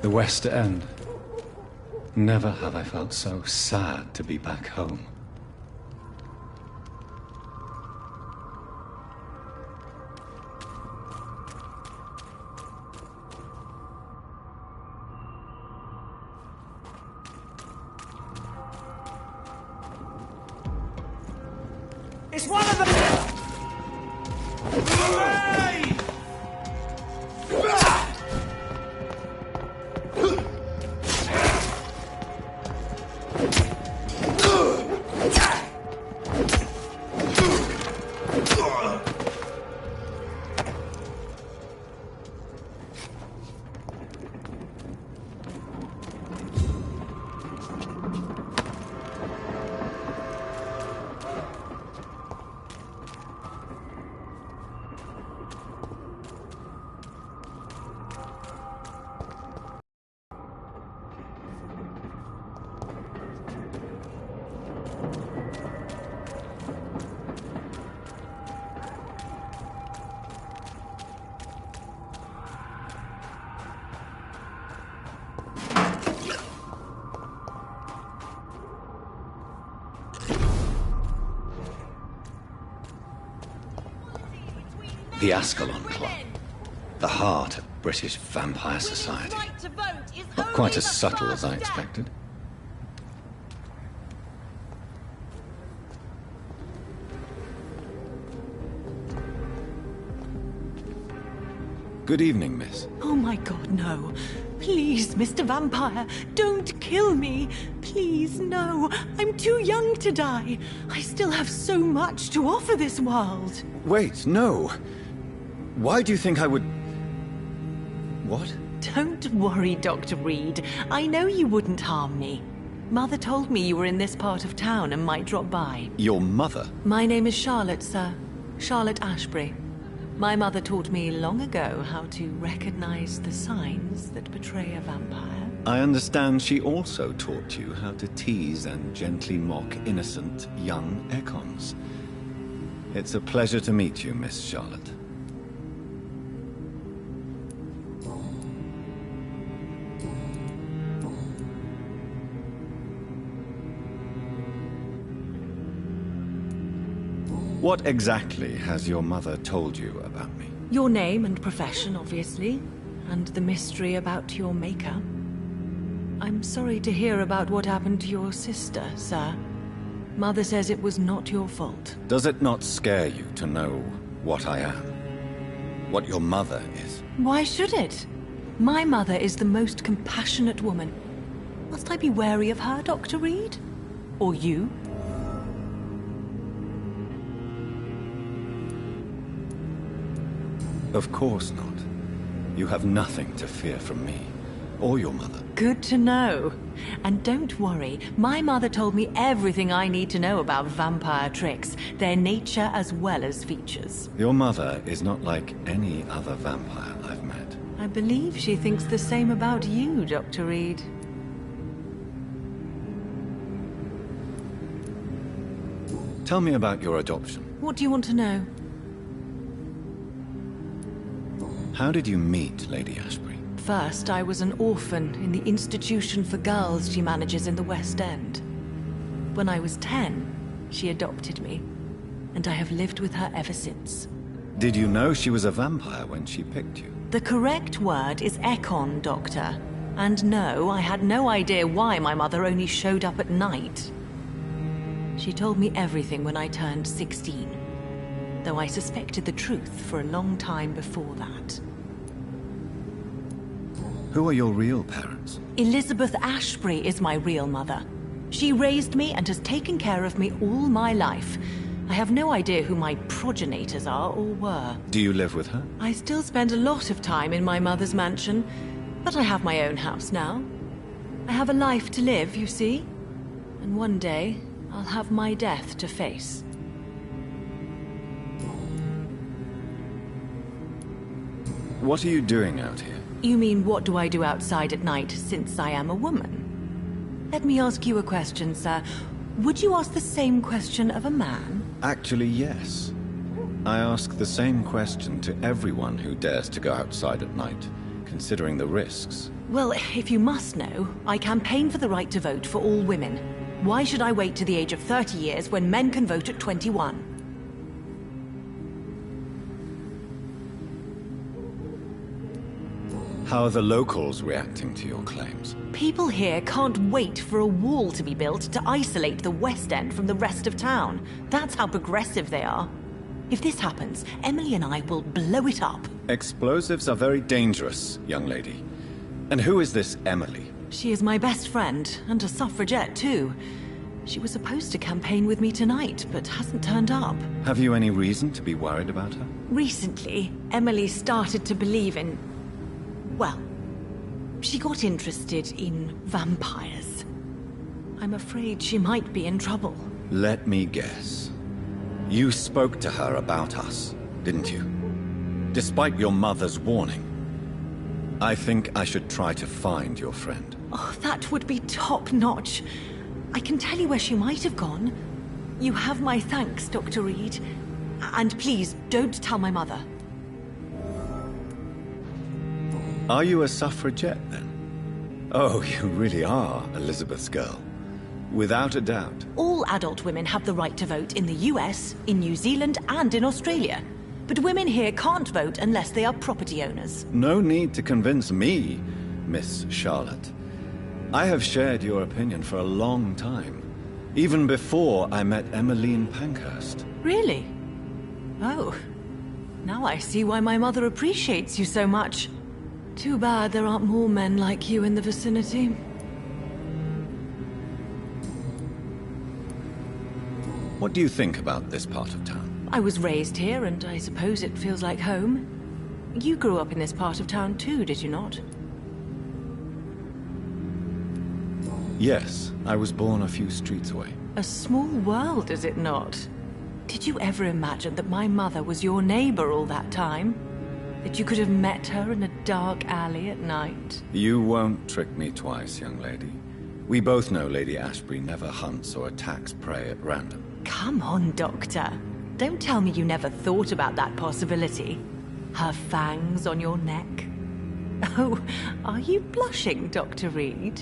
The West End. Never have I felt so sad to be back home. It's one of them! Hooray! The Ascalon Club. The heart of British vampire society. Not quite as subtle as I expected. Good evening, miss. Oh my God, no. Please, Mr. Vampire, don't kill me. Please, no. I'm too young to die. I still have so much to offer this world. Wait, no. Why do you think I would... What? Don't worry, Dr. Reed. I know you wouldn't harm me. Mother told me you were in this part of town and might drop by. Your mother? My name is Charlotte, sir. Charlotte Ashbury. My mother taught me long ago how to recognize the signs that betray a vampire. I understand she also taught you how to tease and gently mock innocent young Econs. It's a pleasure to meet you, Miss Charlotte. What exactly has your mother told you about me? Your name and profession, obviously, and the mystery about your maker. I'm sorry to hear about what happened to your sister, sir. Mother says it was not your fault. Does it not scare you to know what I am? What your mother is? Why should it? My mother is the most compassionate woman. Must I be wary of her, Dr. Reed? Or you? Of course not. You have nothing to fear from me, or your mother. Good to know. And don't worry, my mother told me everything I need to know about vampire tricks, their nature as well as features. Your mother is not like any other vampire I've met. I believe she thinks the same about you, Dr. Reed. Tell me about your adoption. What do you want to know? How did you meet Lady Ashbury? First, I was an orphan in the institution for girls she manages in the West End. When I was 10, she adopted me, and I have lived with her ever since. Did you know she was a vampire when she picked you? The correct word is Econ, Doctor. And no, I had no idea why my mother only showed up at night. She told me everything when I turned 16. Though I suspected the truth for a long time before that. Who are your real parents? Elizabeth Ashbury is my real mother. She raised me and has taken care of me all my life. I have no idea who my progenitors are or were. Do you live with her? I still spend a lot of time in my mother's mansion, but I have my own house now. I have a life to live, you see. And one day, I'll have my death to face. What are you doing out here? You mean, what do I do outside at night since I am a woman? Let me ask you a question, sir. Would you ask the same question of a man? Actually, yes. I ask the same question to everyone who dares to go outside at night, considering the risks. Well, if you must know, I campaign for the right to vote for all women. Why should I wait to the age of 30 years when men can vote at 21? How are the locals reacting to your claims? People here can't wait for a wall to be built to isolate the West End from the rest of town. That's how progressive they are. If this happens, Emily and I will blow it up. Explosives are very dangerous, young lady. And who is this Emily? She is my best friend, and a suffragette too. She was supposed to campaign with me tonight, but hasn't turned up. Have you any reason to be worried about her? Recently, Emily started to believe in... well, she got interested in vampires. I'm afraid she might be in trouble. Let me guess. You spoke to her about us, didn't you? Despite your mother's warning. I think I should try to find your friend. Oh, that would be top-notch. I can tell you where she might have gone. You have my thanks, Dr. Reed. And please, don't tell my mother. Are you a suffragette, then? Oh, you really are Elizabeth's girl. Without a doubt. All adult women have the right to vote in the US, in New Zealand, and in Australia. But women here can't vote unless they are property owners. No need to convince me, Miss Charlotte. I have shared your opinion for a long time. Even before I met Emmeline Pankhurst. Really? Oh. Now I see why my mother appreciates you so much. Too bad there aren't more men like you in the vicinity. What do you think about this part of town? I was raised here, and I suppose it feels like home. You grew up in this part of town too, did you not? Yes, I was born a few streets away. A small world, is it not? Did you ever imagine that my mother was your neighbor all that time? That you could have met her in a dark alley at night? You won't trick me twice, young lady. We both know Lady Ashbury never hunts or attacks prey at random. Come on, Doctor. Don't tell me you never thought about that possibility. Her fangs on your neck. Oh, are you blushing, Dr. Reed?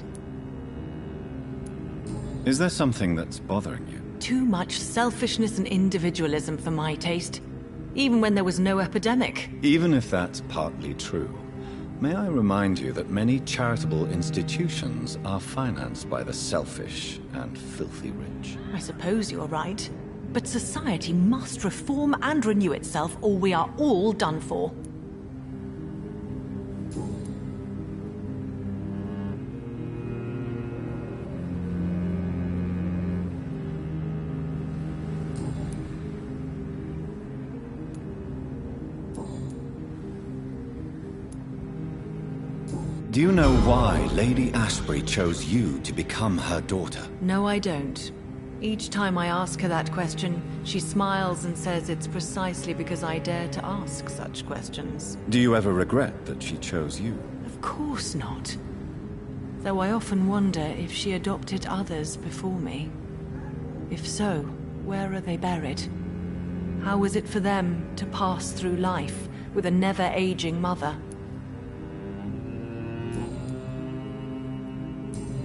Is there something that's bothering you? Too much selfishness and individualism for my taste. Even when there was no epidemic. Even if that's partly true, may I remind you that many charitable institutions are financed by the selfish and filthy rich. I suppose you're right. But society must reform and renew itself, or we are all done for. Do you know why Lady Ashbury chose you to become her daughter? No, I don't. Each time I ask her that question, she smiles and says it's precisely because I dare to ask such questions. Do you ever regret that she chose you? Of course not. Though I often wonder if she adopted others before me. If so, where are they buried? How was it for them to pass through life with a never-aging mother?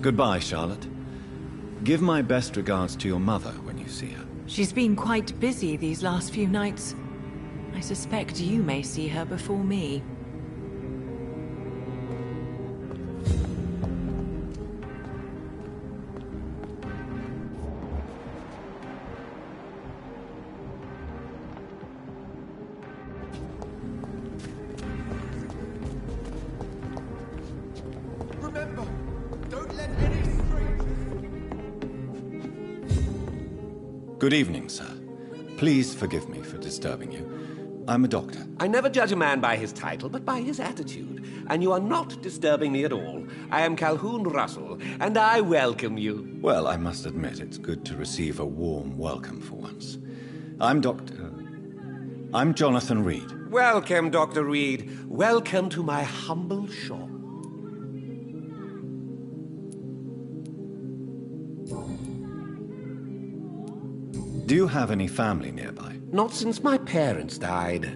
Goodbye, Charlotte. Give my best regards to your mother when you see her. She's been quite busy these last few nights. I suspect you may see her before me. Remember, don't let any strangers... Good evening, sir. Please forgive me for disturbing you. I'm a doctor. I never judge a man by his title, but by his attitude. And you are not disturbing me at all. I am Calhoun Russell, and I welcome you. Well, I must admit it's good to receive a warm welcome for once. I'm Jonathan Reed. Welcome, Dr. Reed. Welcome to my humble shop. Do you have any family nearby? Not since my parents died.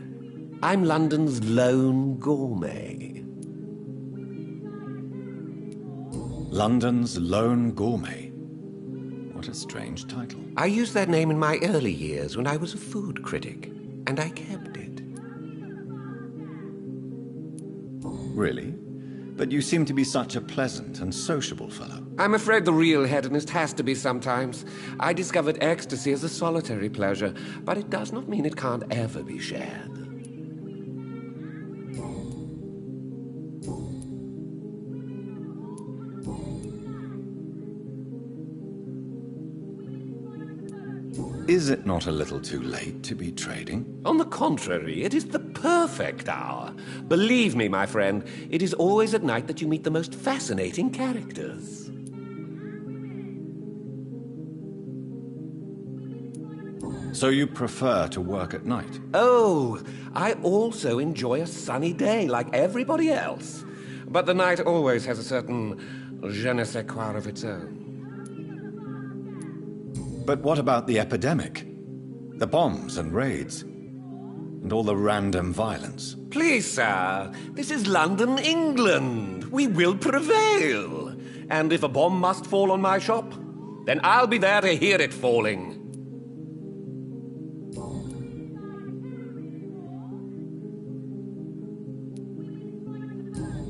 I'm London's lone gourmet. London's lone gourmet. What a strange title. I used that name in my early years when I was a food critic, and I kept it. Really? But you seem to be such a pleasant and sociable fellow. I'm afraid the real hedonist has to be sometimes. I discovered ecstasy as a solitary pleasure, but it does not mean it can't ever be shared. Is it not a little too late to be trading? On the contrary, it is the perfect hour. Believe me, my friend, it is always at night that you meet the most fascinating characters. So you prefer to work at night? Oh, I also enjoy a sunny day like everybody else. But the night always has a certain je ne sais quoi of its own. But what about the epidemic? The bombs and raids? And all the random violence? Please, sir, this is London, England. We will prevail. And if a bomb must fall on my shop, then I'll be there to hear it falling.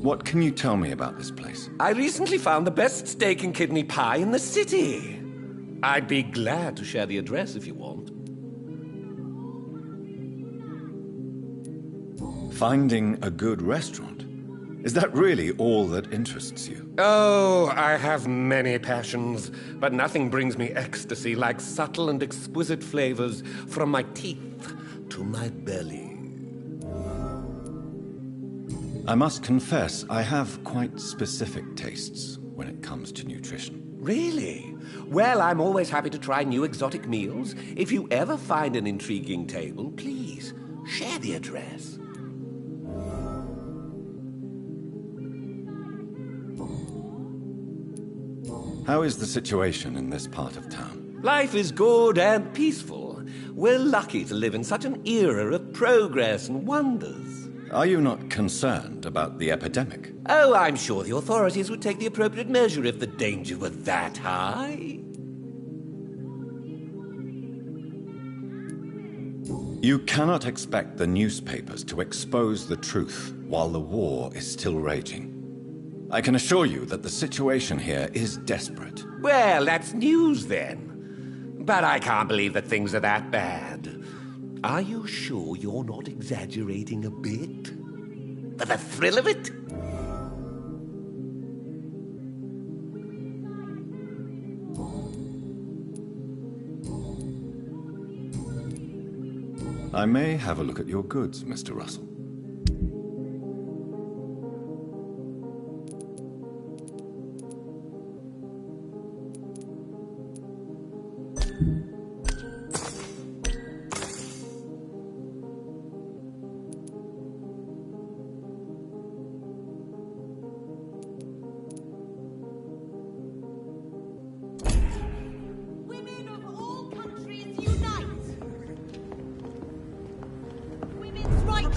What can you tell me about this place? I recently found the best steak and kidney pie in the city. I'd be glad to share the address if you want. Finding a good restaurant? Is that really all that interests you? Oh, I have many passions, but nothing brings me ecstasy like subtle and exquisite flavors from my teeth to my belly. I must confess, I have quite specific tastes when it comes to nutrition. Really? Well, I'm always happy to try new exotic meals. If you ever find an intriguing table, please share the address. How is the situation in this part of town? Life is good and peaceful. We're lucky to live in such an era of progress and wonders. Are you not concerned about the epidemic? Oh, I'm sure the authorities would take the appropriate measure if the danger were that high. You cannot expect the newspapers to expose the truth while the war is still raging. I can assure you that the situation here is desperate. Well, that's news then. But I can't believe that things are that bad. Are you sure you're not exaggerating a bit? For the thrill of it? I may have a look at your goods, Mr. Russell.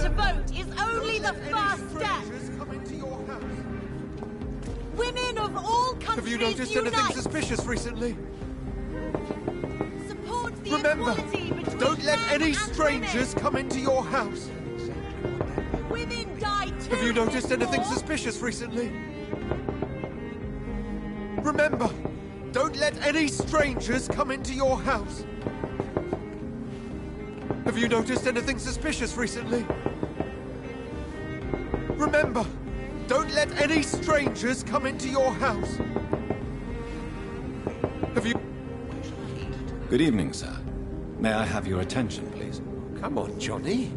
To vote is only the first step. Women of all countries Have you noticed anything suspicious recently? Support the Remember, equality between don't let men any and strangers come into your house. women. Women die too. Have you noticed in anything war. suspicious recently? Remember, don't let any strangers come into your house. Have you noticed anything suspicious recently? Remember, don't let any strangers come into your house. Have you... Good evening, sir. May I have your attention, please? Come on, Johnny.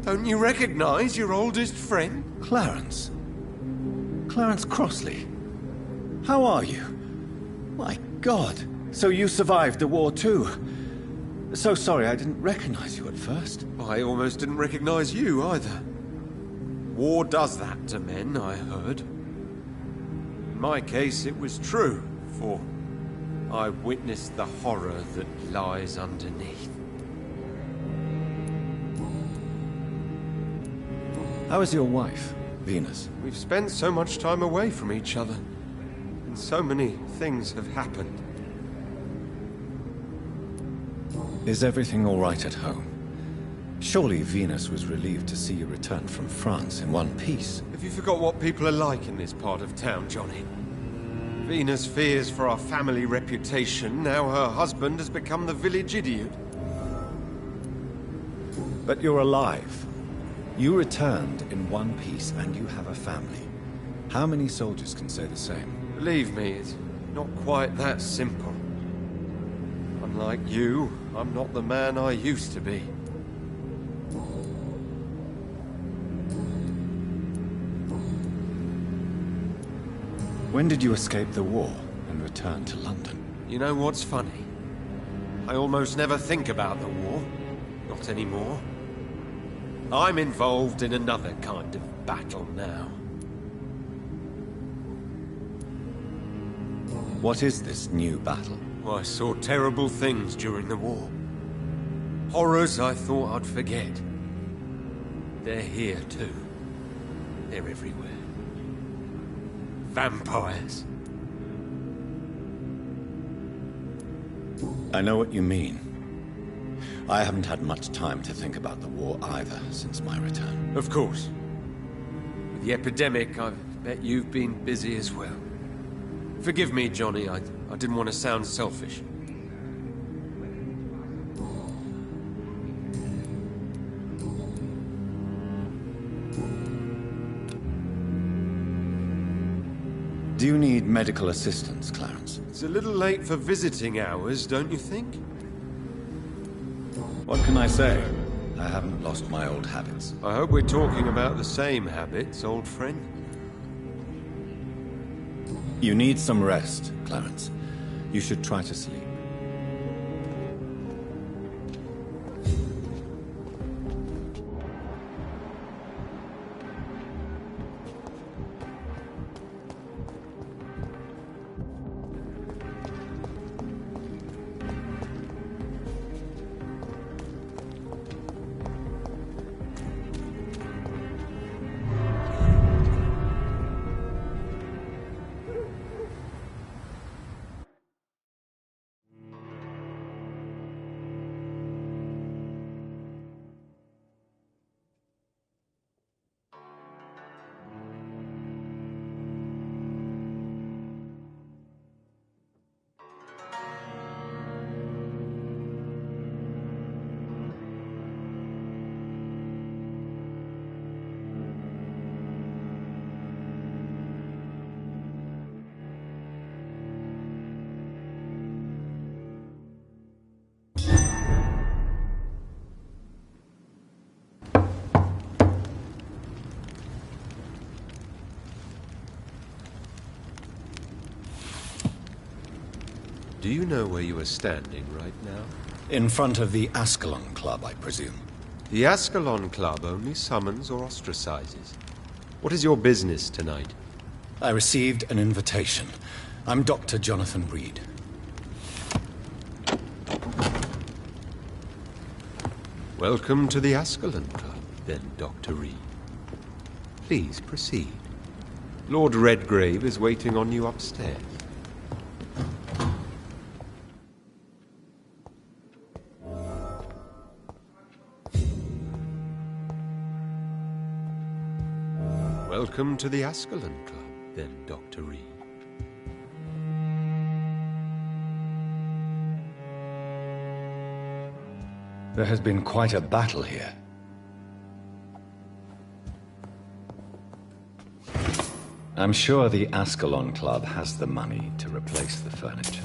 Don't you recognize your oldest friend? Clarence. Clarence Crossley. How are you? My God. So you survived the war too. So sorry I didn't recognize you at first. I almost didn't recognize you either. War does that to men, I heard. In my case, it was true, for I witnessed the horror that lies underneath. How is your wife, Venus? We've spent so much time away from each other. and so many things have happened. Is everything all right at home? Surely Venus was relieved to see you return from France in one piece. Have you forgot what people are like in this part of town, Johnny? Venus fears for our family reputation. Now her husband has become the village idiot. But you're alive. You returned in one piece and you have a family. How many soldiers can say the same? Believe me, it's not quite that simple. Unlike you, I'm not the man I used to be. When did you escape the war and return to London? You know what's funny? I almost never think about the war. Not anymore. I'm involved in another kind of battle now. What is this new battle? I saw terrible things during the war. Horrors I thought I'd forget. They're here too. They're everywhere. Vampires. I know what you mean. I haven't had much time to think about the war either since my return. Of course. With the epidemic, I bet you've been busy as well. Forgive me, Johnny, I didn't want to sound selfish. Do you need medical assistance, Clarence? It's a little late for visiting hours, don't you think? What can I say? I haven't lost my old habits. I hope we're talking about the same habits, old friend. You need some rest, Clarence. You should try to sleep. Do you know where you are standing right now? In front of the Ascalon Club, I presume. The Ascalon Club only summons or ostracizes. What is your business tonight? I received an invitation. I'm Dr. Jonathan Reed. Welcome to the Ascalon Club, then, Dr. Reed. Please proceed. Lord Redgrave is waiting on you upstairs. Welcome to the Ascalon Club, then, Dr. Reed. There has been quite a battle here. I'm sure the Ascalon Club has the money to replace the furniture.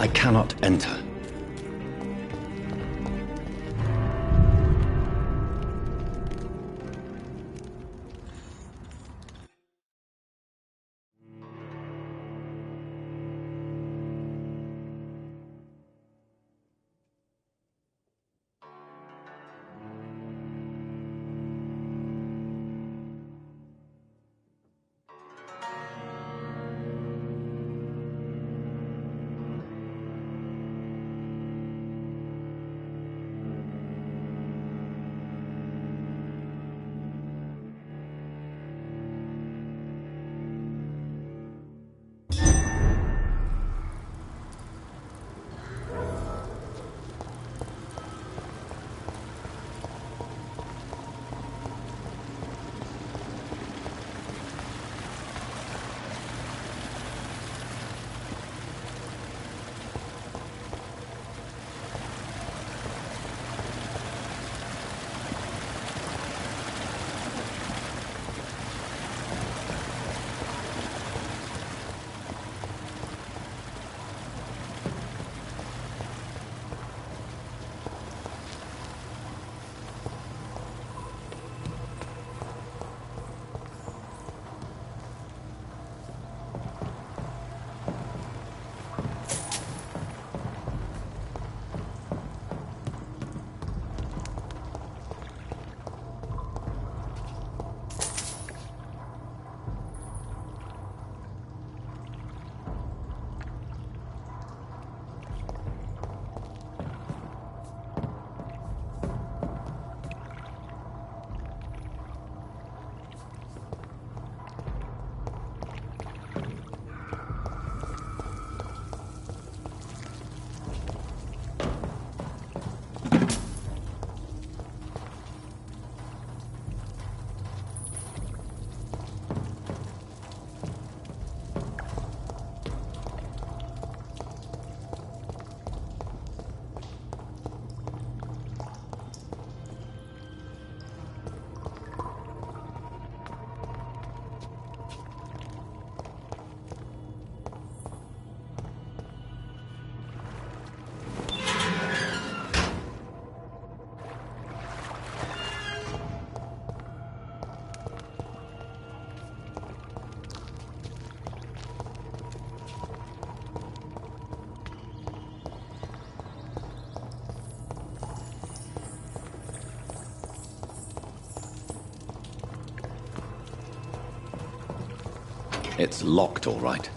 I cannot enter. It's locked, all right.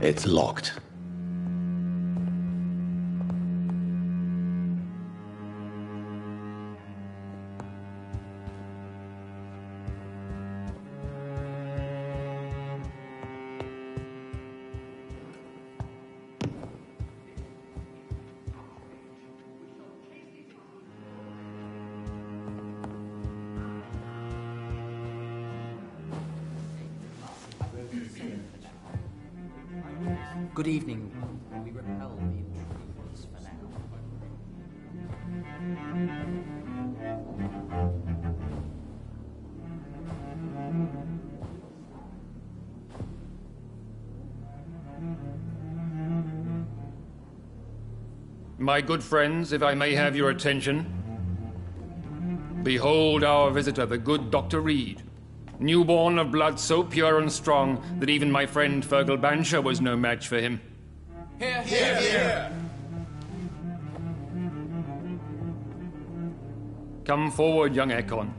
It's locked. Good evening. We repel the intruders for now. My good friends, if I may have your attention. Behold our visitor, the good Dr. Reed. Newborn of blood so pure and strong that even my friend Fergal Bansher was no match for him. Here, here, here! Come forward, young Ekon,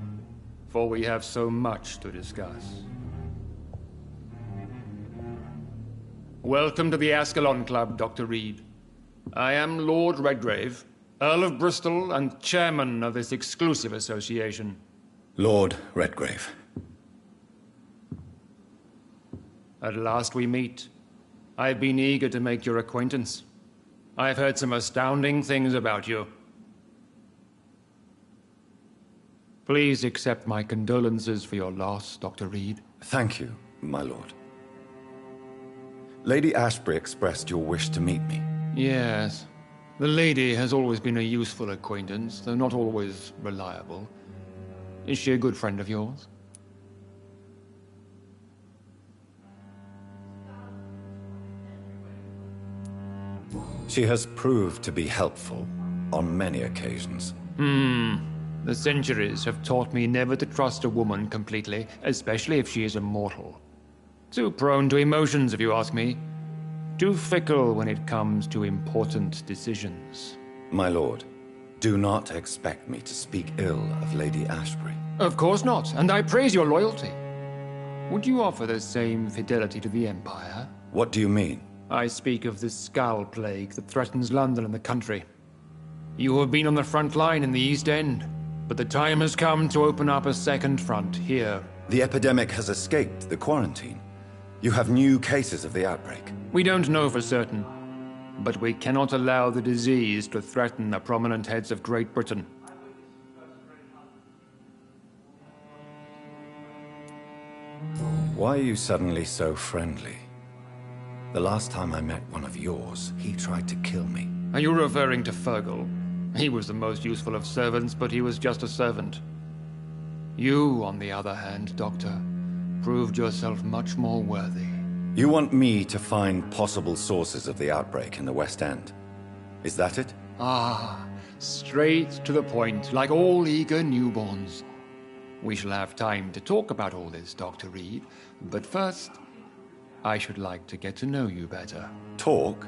for we have so much to discuss. Welcome to the Ascalon Club, Dr. Reed. I am Lord Redgrave, Earl of Bristol and chairman of this exclusive association. Lord Redgrave. At last we meet. I've been eager to make your acquaintance. I've heard some astounding things about you. Please accept my condolences for your loss, Dr. Reed. Thank you, my lord. Lady Ashbury expressed your wish to meet me. Yes. The lady has always been a useful acquaintance, though not always reliable. Is she a good friend of yours? She has proved to be helpful on many occasions. The centuries have taught me never to trust a woman completely, especially if she is a mortal. Too prone to emotions, if you ask me. Too fickle when it comes to important decisions. My lord, do not expect me to speak ill of Lady Ashbury. Of course not, and I praise your loyalty. Would you offer the same fidelity to the Empire? What do you mean? I speak of the Skull Plague that threatens London and the country. You have been on the front line in the East End, but the time has come to open up a second front here. The epidemic has escaped the quarantine. You have new cases of the outbreak. We don't know for certain, but we cannot allow the disease to threaten the prominent heads of Great Britain. Why are you suddenly so friendly? The last time I met one of yours, he tried to kill me. Are you referring to Fergal? He was the most useful of servants, but he was just a servant. You, on the other hand, Doctor, proved yourself much more worthy. You want me to find possible sources of the outbreak in the West End? Is that it? Ah, straight to the point, like all eager newborns. We shall have time to talk about all this, Dr. Reed, but first, I should like to get to know you better. Talk?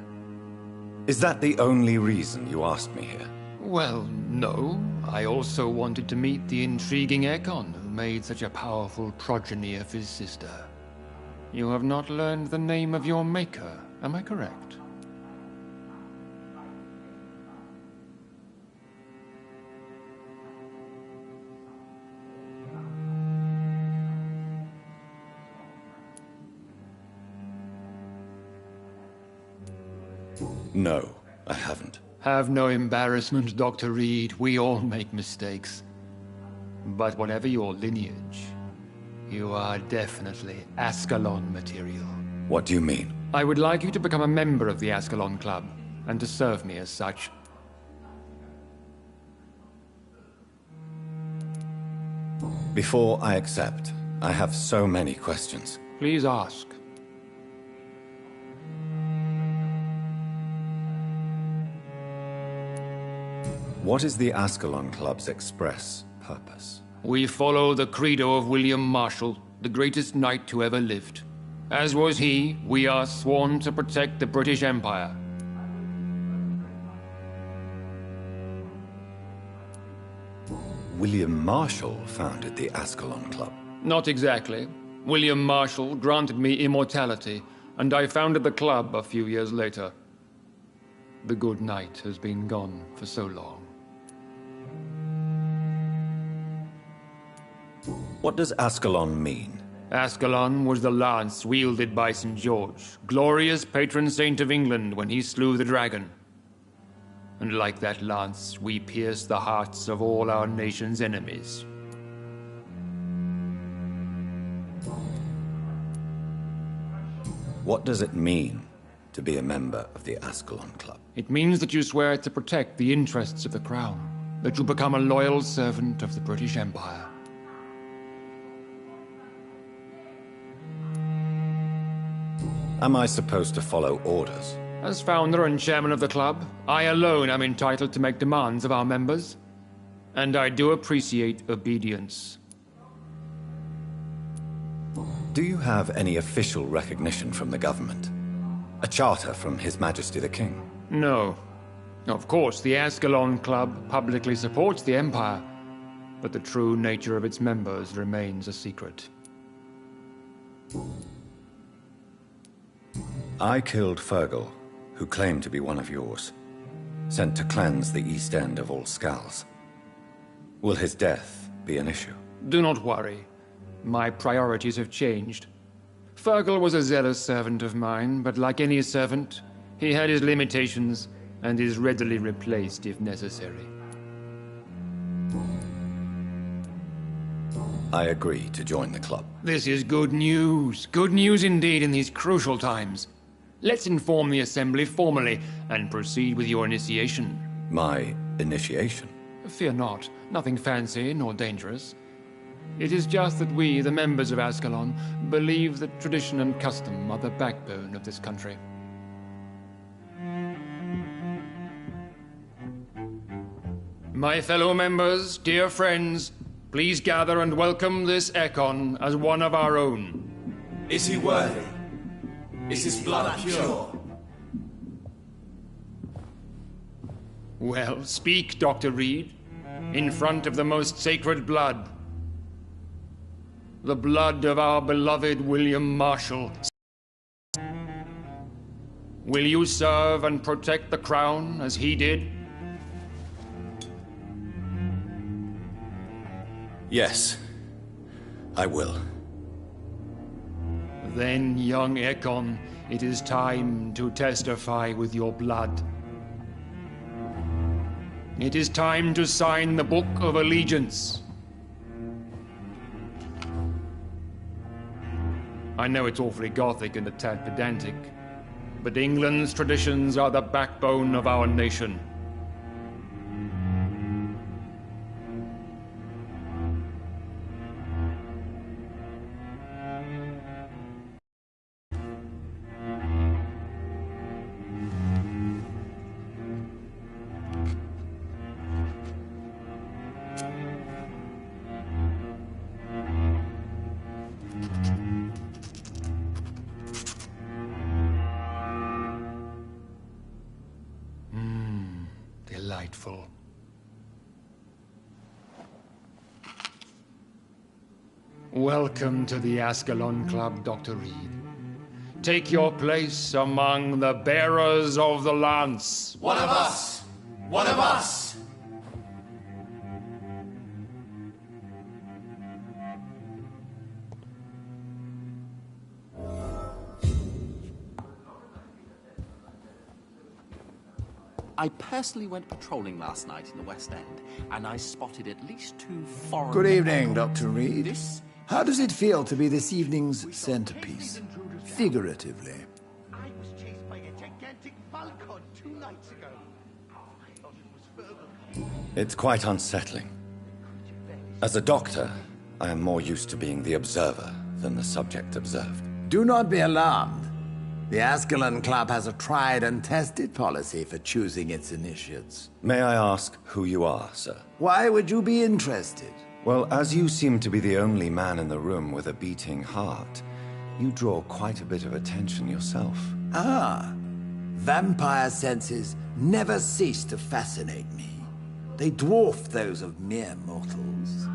Is that the only reason you asked me here? Well, no. I also wanted to meet the intriguing Ekon, who made such a powerful progeny of his sister. You have not learned the name of your maker, am I correct? No, I haven't. Have no embarrassment, Dr. Reed. We all make mistakes. But whatever your lineage, you are definitely Ascalon material. What do you mean? I would like you to become a member of the Ascalon Club, and to serve me as such. Before I accept, I have so many questions. Please ask. What is the Ascalon Club's express purpose? We follow the credo of William Marshall, the greatest knight who ever lived. As was he, we are sworn to protect the British Empire. William Marshall founded the Ascalon Club. Not exactly. William Marshall granted me immortality, and I founded the club a few years later. The good knight has been gone for so long. What does Ascalon mean? Ascalon was the lance wielded by St. George, glorious patron saint of England when he slew the dragon. And like that lance, we pierce the hearts of all our nation's enemies. What does it mean to be a member of the Ascalon Club? It means that you swear to protect the interests of the crown, that you become a loyal servant of the British Empire. Am I supposed to follow orders? As founder and chairman of the club, I alone am entitled to make demands of our members, and I do appreciate obedience. Do you have any official recognition from the government? A charter from His Majesty the King? No. Of course, the Ascalon Club publicly supports the Empire, but the true nature of its members remains a secret. I killed Fergal, who claimed to be one of yours, sent to cleanse the East End of all Skulls. Will his death be an issue? Do not worry. My priorities have changed. Fergal was a zealous servant of mine, but like any servant, he had his limitations and is readily replaced if necessary. I agree to join the club. This is good news. Good news indeed in these crucial times. Let's inform the Assembly formally and proceed with your initiation. My initiation? Fear not. Nothing fancy nor dangerous. It is just that we, the members of Ascalon, believe that tradition and custom are the backbone of this country. My fellow members, dear friends, please gather and welcome this Ekon as one of our own. Is he worthy? Is his blood pure? Well, speak, Dr. Reed, in front of the most sacred blood. The blood of our beloved William Marshall. Will you serve and protect the crown as he did? Yes, I will. Then, young Ekon, it is time to testify with your blood. It is time to sign the Book of Allegiance. I know it's awfully gothic and a tad pedantic, but England's traditions are the backbone of our nation. Delightful. Welcome to the Ascalon Club, Dr. Reed. Take your place among the bearers of the lance. One of us! One of us! I personally went patrolling last night in the West End, and I spotted at least 2 foreign... Good evening, Dr. Reed. This... How does it feel to be this evening's centerpiece? Figuratively. I was chased by a gigantic falcon 2 nights ago. I thought it was Fergal. It's quite unsettling. As a doctor, I am more used to being the observer than the subject observed. Do not be alarmed. The Ascalon Club has a tried and tested policy for choosing its initiates. May I ask who you are, sir? Why would you be interested? Well, as you seem to be the only man in the room with a beating heart, you draw quite a bit of attention yourself. Ah, vampire senses never cease to fascinate me. They dwarf those of mere mortals.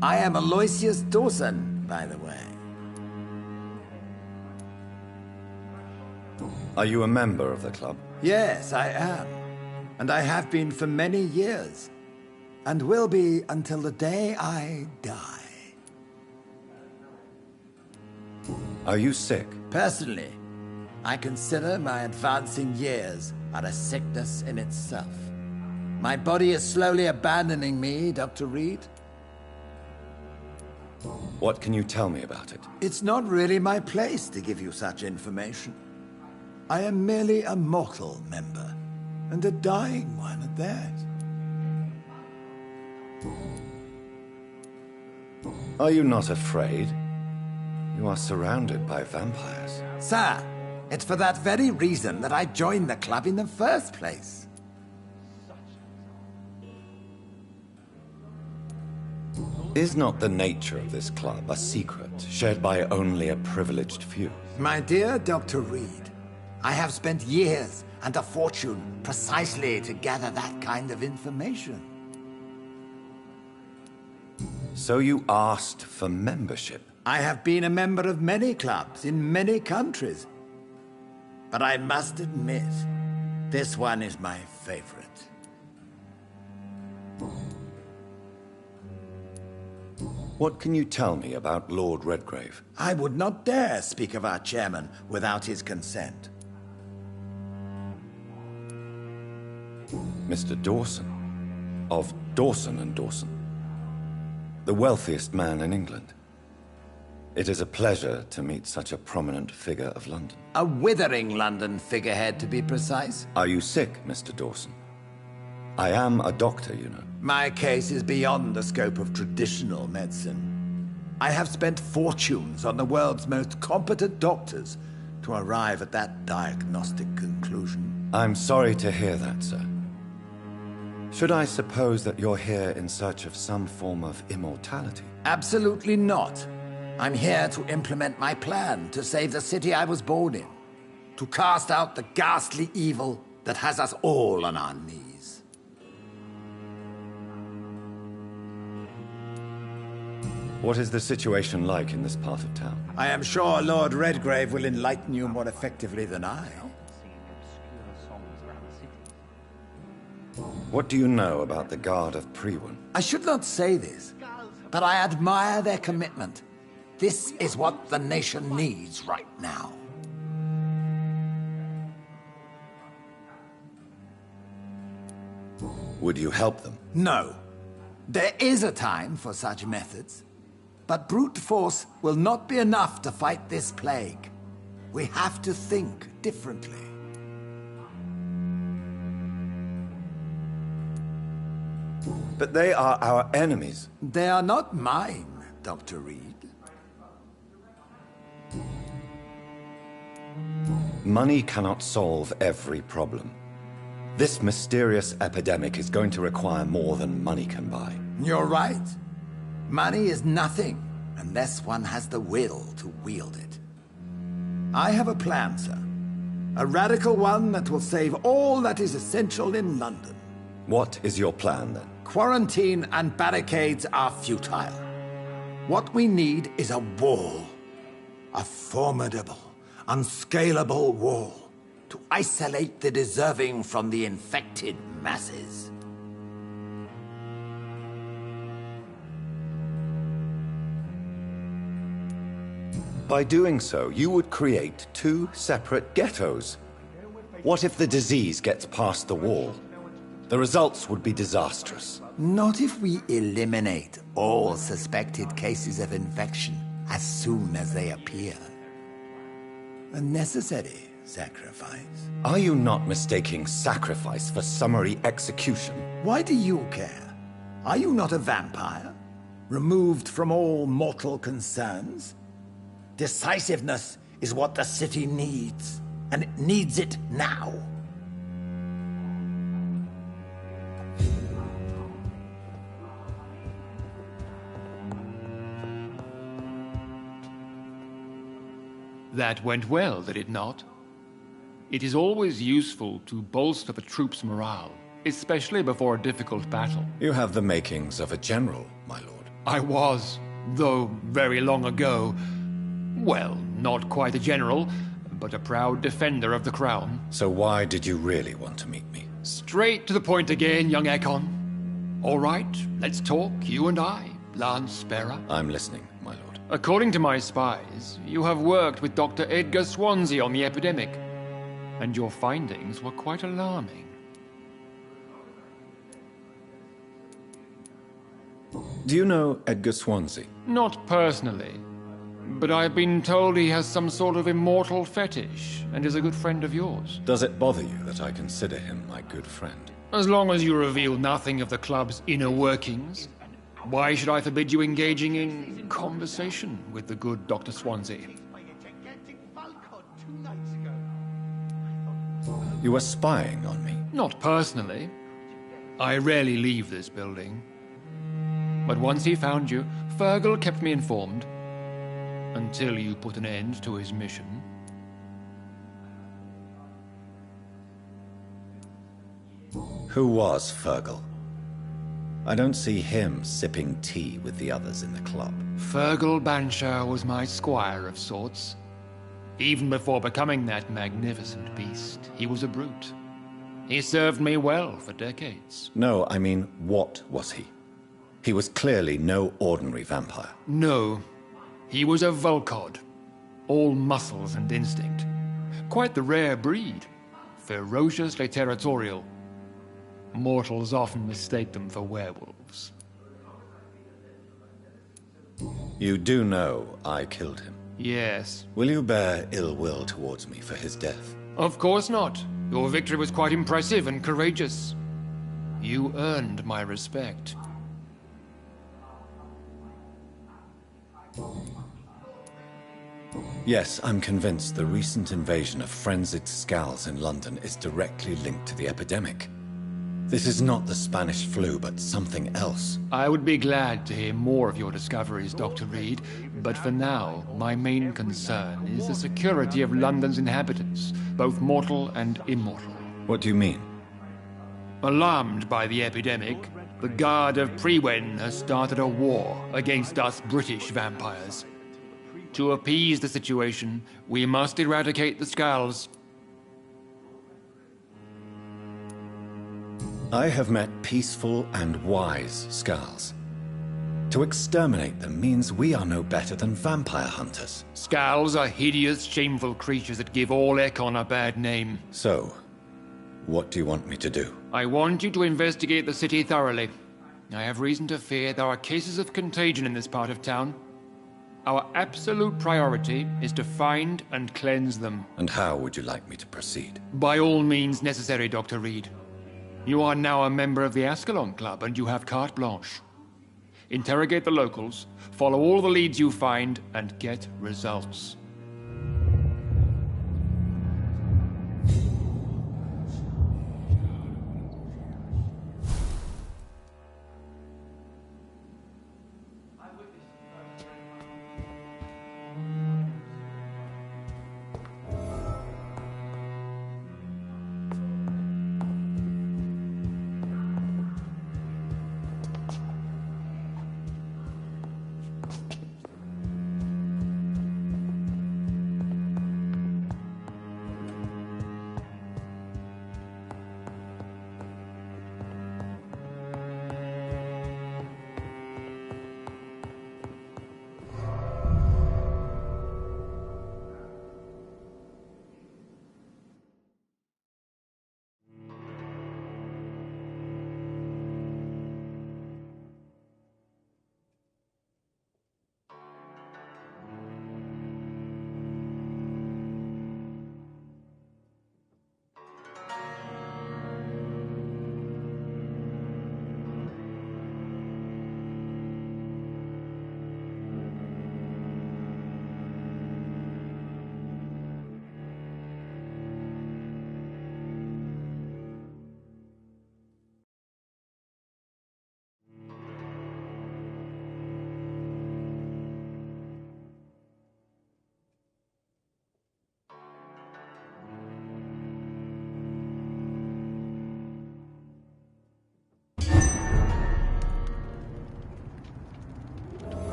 I am Aloysius Dawson, by the way. Are you a member of the club? Yes, I am. And I have been for many years. And will be until the day I die. Are you sick? Personally, I consider my advancing years are a sickness in itself. My body is slowly abandoning me, Dr. Reed. What can you tell me about it? It's not really my place to give you such information. I am merely a mortal member, and a dying one at that. Are you not afraid? You are surrounded by vampires. Sir, it's for that very reason that I joined the club in the first place. Is not the nature of this club a secret, shared by only a privileged few? My dear Dr. Reed, I have spent years and a fortune precisely to gather that kind of information. So you asked for membership? I have been a member of many clubs in many countries. But I must admit, this one is my favorite. What can you tell me about Lord Redgrave? I would not dare speak of our chairman without his consent. Mr. Dawson, of Dawson and Dawson, the wealthiest man in England. It is a pleasure to meet such a prominent figure of London. A withering London figurehead, to be precise. Are you sick, Mr. Dawson? I am a doctor, you know. My case is beyond the scope of traditional medicine. I have spent fortunes on the world's most competent doctors to arrive at that diagnostic conclusion. I'm sorry to hear that, sir. Should I suppose that you're here in search of some form of immortality? Absolutely not. I'm here to implement my plan to save the city I was born in. To cast out the ghastly evil that has us all on our knees. What is the situation like in this part of town? I am sure Lord Redgrave will enlighten you more effectively than I. What do you know about the Guard of Priwen? I should not say this, but I admire their commitment. This is what the nation needs right now. Would you help them? No. There is a time for such methods. But brute force will not be enough to fight this plague. We have to think differently. But they are our enemies. They are not mine, Dr. Reed. Money cannot solve every problem. This mysterious epidemic is going to require more than money can buy. You're right. Money is nothing unless one has the will to wield it. I have a plan, sir. A radical one that will save all that is essential in London. What is your plan, then? Quarantine and barricades are futile. What we need is a wall. A formidable, unscalable wall to isolate the deserving from the infected masses. By doing so, you would create two separate ghettos. What if the disease gets past the wall? The results would be disastrous. Not if we eliminate all suspected cases of infection as soon as they appear. A necessary sacrifice. Are you not mistaking sacrifice for summary execution? Why do you care? Are you not a vampire? Removed from all mortal concerns? Decisiveness is what the city needs, and it needs it now. That went well, did it not? It is always useful to bolster the troops' morale, especially before a difficult battle. You have the makings of a general, my lord. I was, though very long ago. Well, not quite a general, but a proud defender of the crown. So why did you really want to meet me? Straight to the point again, young Ekon. All right, let's talk, you and I, Lance Sparrow. I'm listening, my lord. According to my spies, you have worked with Dr. Edgar Swansea on the epidemic, and your findings were quite alarming. Do you know Edgar Swansea? Not personally, but I've been told he has some sort of immortal fetish and is a good friend of yours. Does it bother you that I consider him my good friend? As long as you reveal nothing of the club's inner workings, why should I forbid you engaging in conversation with the good Dr. Swansea? By a gigantic falcon 2 nights ago. You were spying on me? Not personally. I rarely leave this building. But once he found you, Fergal kept me informed. Until you put an end to his mission. Who was Fergal? I don't see him sipping tea with the others in the club. Fergal Banshire was my squire of sorts. Even before becoming that magnificent beast, he was a brute. He served me well for decades. No, I mean, what was he? He was clearly no ordinary vampire. No, he was a Volcod. All muscles and instinct. Quite the rare breed. Ferociously territorial. Mortals often mistake them for werewolves. You do know I killed him. Yes. Will you bear ill will towards me for his death? Of course not. Your victory was quite impressive and courageous. You earned my respect. Yes, I'm convinced the recent invasion of frenzied Skulls in London is directly linked to the epidemic. This is not the Spanish flu, but something else. I would be glad to hear more of your discoveries, Dr. Reed, but for now, my main concern is the security of London's inhabitants, both mortal and immortal. What do you mean? Alarmed by the epidemic, the Guard of Prewen has started a war against us British vampires. To appease the situation, we must eradicate the Skulls. I have met peaceful and wise Skulls. To exterminate them means we are no better than vampire hunters. Skulls are hideous, shameful creatures that give all Ekon a bad name. So, what do you want me to do? I want you to investigate the city thoroughly. I have reason to fear there are cases of contagion in this part of town. Our absolute priority is to find and cleanse them. And how would you like me to proceed? By all means necessary, Dr. Reed. You are now a member of the Ascalon Club, and you have carte blanche. Interrogate the locals, follow all the leads you find, and get results.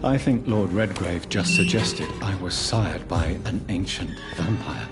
I think Lord Redgrave just suggested I was sired by an ancient vampire.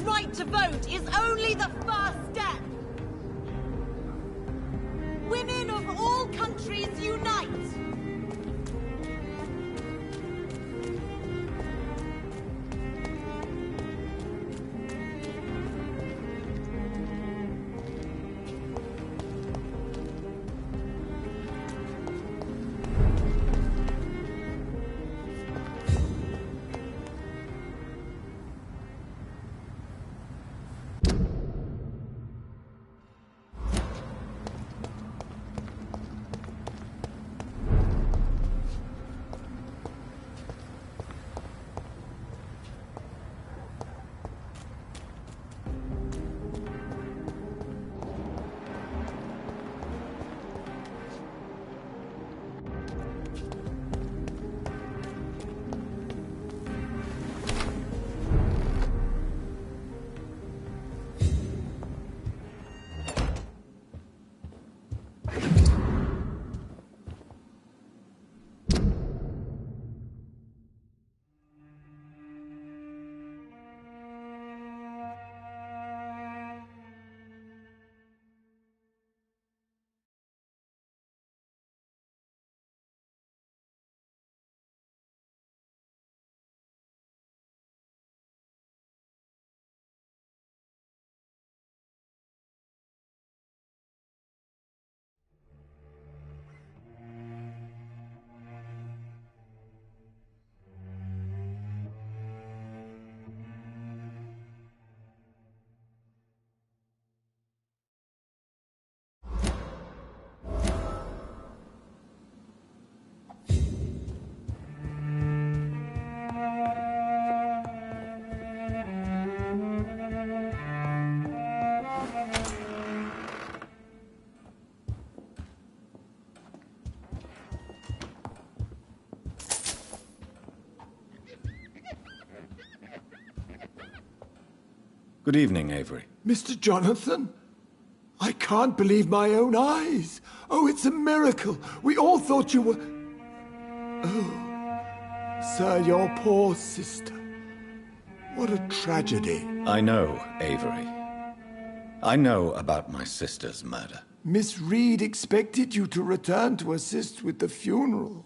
right to vote is only the first step. Women of all countries unite! Good evening, Avery. Mr. Jonathan? I can't believe my own eyes. Oh, it's a miracle. We all thought you were... Oh, sir, your poor sister. What a tragedy. I know, Avery. I know about my sister's murder. Miss Reed expected you to return to assist with the funeral,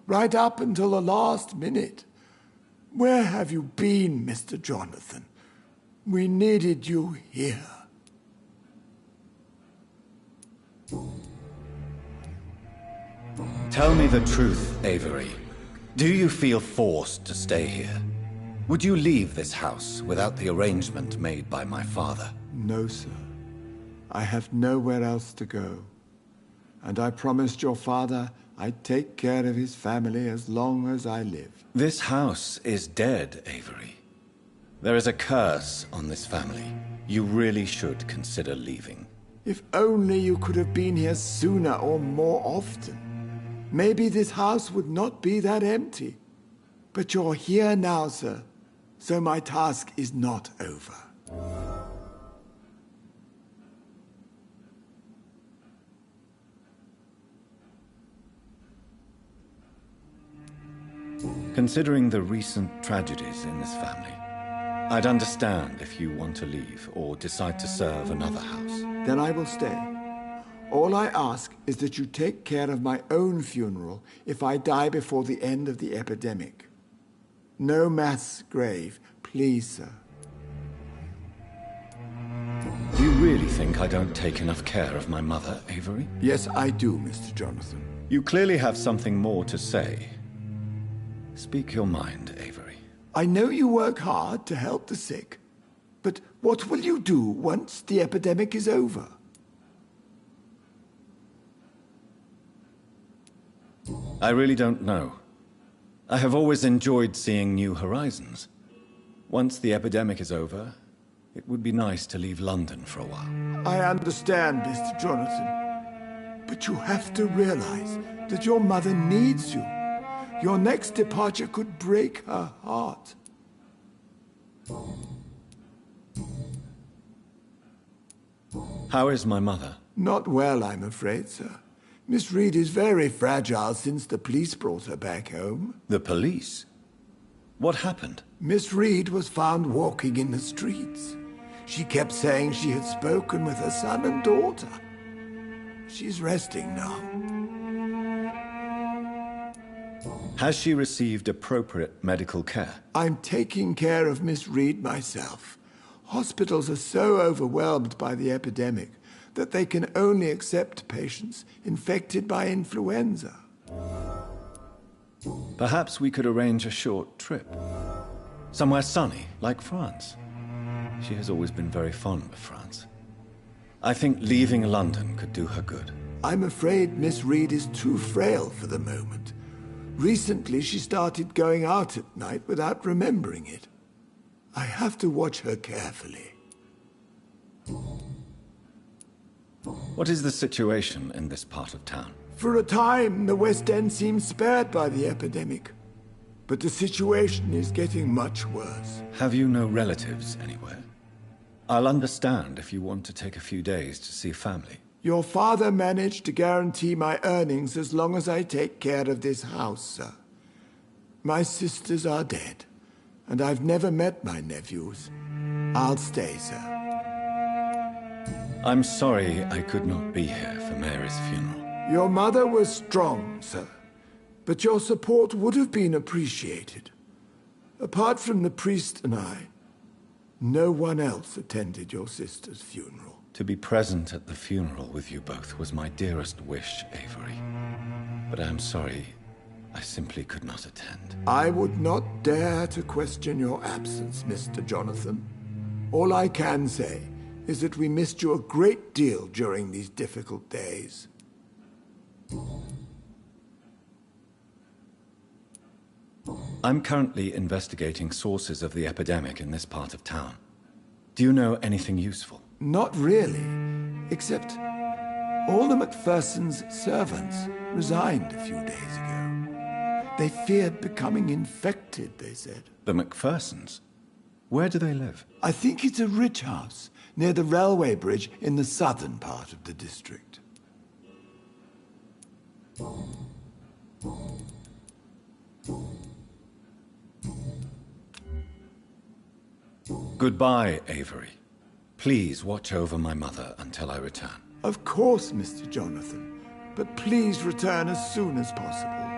right up until the last minute. Where have you been, Mr. Jonathan? We needed you here. Tell me the truth, Avery. Do you feel forced to stay here? Would you leave this house without the arrangement made by my father? No, sir. I have nowhere else to go. And I promised your father I'd take care of his family as long as I live. This house is dead, Avery. There is a curse on this family. You really should consider leaving. If only you could have been here sooner or more often. Maybe this house would not be that empty. But you're here now, sir. So my task is not over. Considering the recent tragedies in this family, I'd understand if you want to leave or decide to serve another house. Then I will stay. All I ask is that you take care of my own funeral if I die before the end of the epidemic. No mass grave, please, sir. Do you really think I don't take enough care of my mother, Avery? Yes, I do, Mr. Jonathan. You clearly have something more to say. Speak your mind, Avery. I know you work hard to help the sick, but what will you do once the epidemic is over? I really don't know. I have always enjoyed seeing new horizons. Once the epidemic is over, it would be nice to leave London for a while. I understand, Mr. Jonathan. But you have to realize that your mother needs you. Your next departure could break her heart. How is my mother? Not well, I'm afraid, sir. Miss Reed is very fragile since the police brought her back home. The police? What happened? Miss Reed was found walking in the streets. She kept saying she had spoken with her son and daughter. She's resting now. Has she received appropriate medical care? I'm taking care of Miss Reed myself. Hospitals are so overwhelmed by the epidemic that they can only accept patients infected by influenza. Perhaps we could arrange a short trip. Somewhere sunny, like France. She has always been very fond of France. I think leaving London could do her good. I'm afraid Miss Reed is too frail for the moment. Recently, she started going out at night without remembering it. I have to watch her carefully. What is the situation in this part of town? For a time, the West End seemed spared by the epidemic. But the situation is getting much worse. Have you no relatives anywhere? I'll understand if you want to take a few days to see family. Your father managed to guarantee my earnings as long as I take care of this house, sir. My sisters are dead, and I've never met my nephews. I'll stay, sir. I'm sorry I could not be here for Mary's funeral. Your mother was strong, sir, but your support would have been appreciated. Apart from the priest and I, no one else attended your sister's funeral. To be present at the funeral with you both was my dearest wish, Avery. But I'm sorry, I simply could not attend. I would not dare to question your absence, Mr. Jonathan. All I can say is that we missed you a great deal during these difficult days. I'm currently investigating sources of the epidemic in this part of town. Do you know anything useful? Not really, except all the Macphersons' servants resigned a few days ago. They feared becoming infected, they said. The Macphersons? Where do they live? I think it's a rich house near the railway bridge in the southern part of the district. Goodbye, Avery. Please watch over my mother until I return. Of course, Mr. Jonathan. But please return as soon as possible.